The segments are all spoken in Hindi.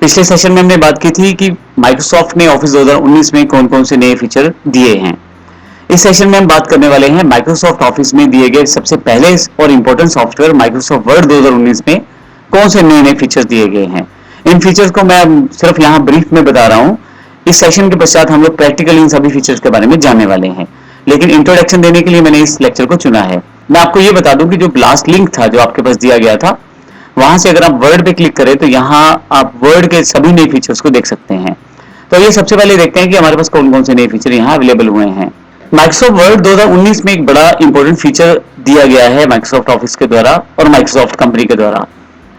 पिछले सेशन में हमने बात की थी कि माइक्रोसॉफ्ट ने ऑफिस 2019 में कौन कौन से नए फीचर दिए हैं। इस सेशन में हम बात करने वाले हैं माइक्रोसॉफ्ट ऑफिस में दिए गए सबसे पहले और इंपॉर्टेंट सॉफ्टवेयर माइक्रोसॉफ्ट वर्ड 2019 में कौन से नए नए फीचर्स दिए गए हैं। इन फीचर्स को मैं सिर्फ यहाँ ब्रीफ में बता रहा हूँ। इस सेशन के पश्चात हम लोग प्रैक्टिकली इन सभी फीचर्स के बारे में जानने वाले हैं, लेकिन इंट्रोडक्शन देने के लिए मैंने इस लेक्चर को चुना है। मैं आपको ये बता दूं कि जो लास्ट लिंक था जो आपके पास दिया गया था, वहां से अगर आप वर्ड पे क्लिक करें तो यहाँ आप वर्ड के सभी नए फीचर्स को देख सकते हैं। तो ये सबसे पहले देखते हैं कि हमारे पास कौन कौन से नए फीचर यहाँ अवेलेबल हुए हैं। माइक्रोसॉफ्ट वर्ड 2019 में एक बड़ा इंपॉर्टेंट फीचर दिया गया है माइक्रोसॉफ्ट ऑफिस के द्वारा और माइक्रोसॉफ्ट कंपनी के द्वारा।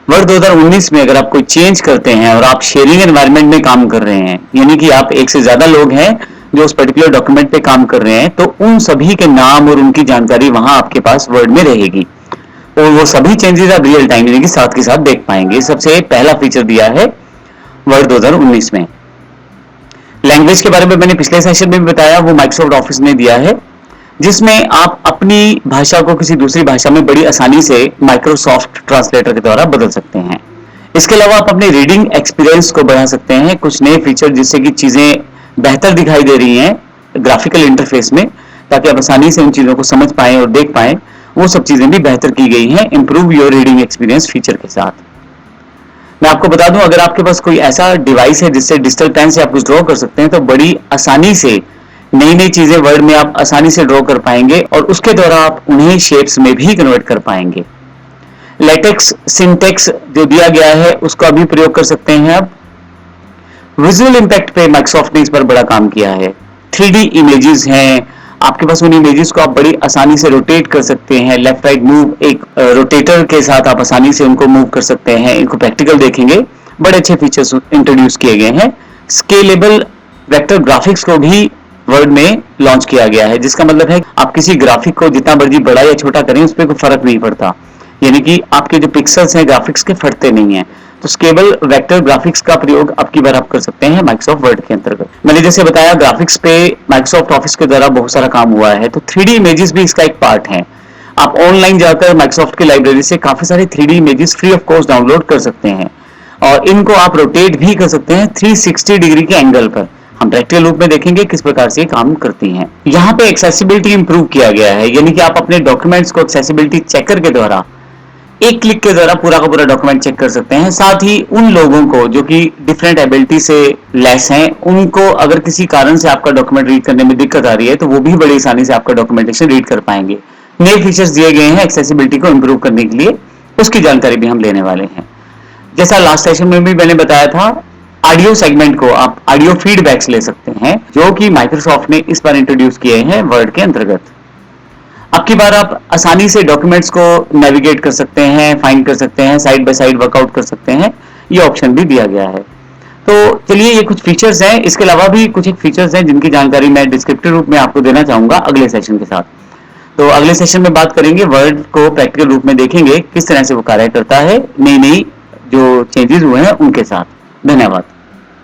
वर्ड 2019 में अगर आप कोई चेंज करते हैं और आप शेयरिंग एनवायरनमेंट में काम कर रहे हैं, यानी कि आप एक से ज्यादा लोग हैं जो उस पर्टिकुलर डॉक्यूमेंट पे काम कर रहे हैं, तो उन सभी के नाम और उनकी जानकारी वहां आपके पास वर्ड में रहेगी और वो सभी चेंजेस आप रियल टाइम यानी कि साथ के साथ देख पाएंगे। सबसे पहला फीचर दिया है वर्ड 2019 में। लैंग्वेज के बारे में मैंने पिछले सेशन में भी बताया, वो माइक्रोसॉफ्ट ऑफिस ने दिया है, जिसमें आप अपनी भाषा को किसी दूसरी भाषा में बड़ी आसानी से माइक्रोसॉफ्ट ट्रांसलेटर के द्वारा बदल सकते हैं। इसके अलावा आप अपने रीडिंग एक्सपीरियंस को बढ़ा सकते हैं, कुछ नए फीचर जिससे कि चीजें बेहतर दिखाई दे रही हैं ग्राफिकल इंटरफेस में, ताकि आप आसानी से उन चीजों को समझ पाएं और देख पाएं। वो सब चीजें भी बेहतर की गई हैं improve your reading experience feature के साथ। मैं आपको बता दूं, अगर आपके पास कोई ऐसा डिवाइस है जिससे डिजिटल पेन से आप कुछ ड्रॉ कर सकते हैं, तो बड़ी आसानी से नई नई चीजें वर्ड में आप आसानी से ड्रॉ कर पाएंगे और उसके द्वारा आप उन्हें शेप्स में भी कन्वर्ट कर पाएंगे। लेटेक्स सिंटेक्स जो दिया गया है उसका भी प्रयोग कर सकते हैं आप। विजुअल इंपैक्ट पे माइक्रोसॉफ्ट ने इस पर बड़ा काम किया है। 3D इमेजेस हैं आपके पास, उन इमेजेस को आप बड़ी आसानी से रोटेट कर सकते हैं। लेफ्ट राइट मूव एक रोटेटर के साथ आप आसानी से उनको मूव कर सकते हैं। इनको प्रैक्टिकल देखेंगे, बड़े अच्छे फीचर्स इंट्रोड्यूस किए गए हैं। स्केलेबल वेक्टर ग्राफिक्स को भी वर्ड में लॉन्च किया गया है, जिसका मतलब है आप किसी ग्राफिक को जितना मर्जी बड़ा या छोटा करें उस पर कोई फर्क नहीं पड़ता, यानी कि आपके जो पिक्सल्स हैं ग्राफिक्स के फटते नहीं हैं। तो स्केलेबल वेक्टर ग्राफिक्स का प्रयोग अब की बार आप कर सकते हैं माइक्रोसॉफ्ट वर्ड के अंतर्गत। मैंने जैसे बताया ग्राफिक्स पे माइक्रोसॉफ्ट ऑफिस के द्वारा बहुत सारा काम हुआ है, तो 3D इमेजेस भी इसका एक पार्ट है। आप ऑनलाइन जाकर माइक्रोसॉफ्ट की लाइब्रेरी से काफी सारे 3D images free of cost download कर सकते हैं और इनको आप रोटेट भी कर सकते हैं 360 डिग्री के एंगल पर। हम प्रैक्टिकल रूप में देखेंगे किस प्रकार से काम करती हैं। यहाँ पे एक्सेसिबिलिटी इंप्रूव किया गया है, यानी कि आप अपने डॉक्यूमेंट्स को एक्सेसिबिलिटी चेकर के द्वारा एक क्लिक के द्वारा पूरा का पूरा डॉक्यूमेंट चेक कर सकते हैं। साथ ही उन लोगों को जो कि डिफरेंट एबिलिटी से लेस हैं, उनको अगर किसी कारण से आपका डॉक्यूमेंट रीड करने में दिक्कत आ रही है तो वो भी बड़ी आसानी से आपका डॉक्यूमेंटेशन रीड कर पाएंगे। नए फीचर्स दिए गए हैं एक्सेसिबिलिटी को इंप्रूव करने के लिए, उसकी जानकारी भी हम लेने वाले हैं। जैसा लास्ट सेशन में भी मैंने बताया था, ऑडियो सेगमेंट को आप ऑडियो फीडबैक्स ले सकते हैं, जो कि माइक्रोसॉफ्ट ने इस बार इंट्रोड्यूस किए हैं वर्ड के अंतर्गत। अब की बार आप आसानी से डॉक्यूमेंट्स को नेविगेट कर सकते हैं, फाइंड कर सकते हैं, साइड बाय साइड वर्कआउट कर सकते हैं, ये ऑप्शन भी दिया गया है। तो चलिए, ये कुछ फीचर्स हैं। इसके अलावा भी कुछ एक फीचर्स हैं जिनकी जानकारी मैं डिस्क्रिप्टिव रूप में आपको देना चाहूंगा अगले सेशन के साथ। तो अगले सेशन में बात करेंगे, वर्ड को प्रैक्टिकल रूप में देखेंगे किस तरह से वो कार्य करता है नई नई जो चेंजेस हुए हैं उनके साथ। धन्यवाद।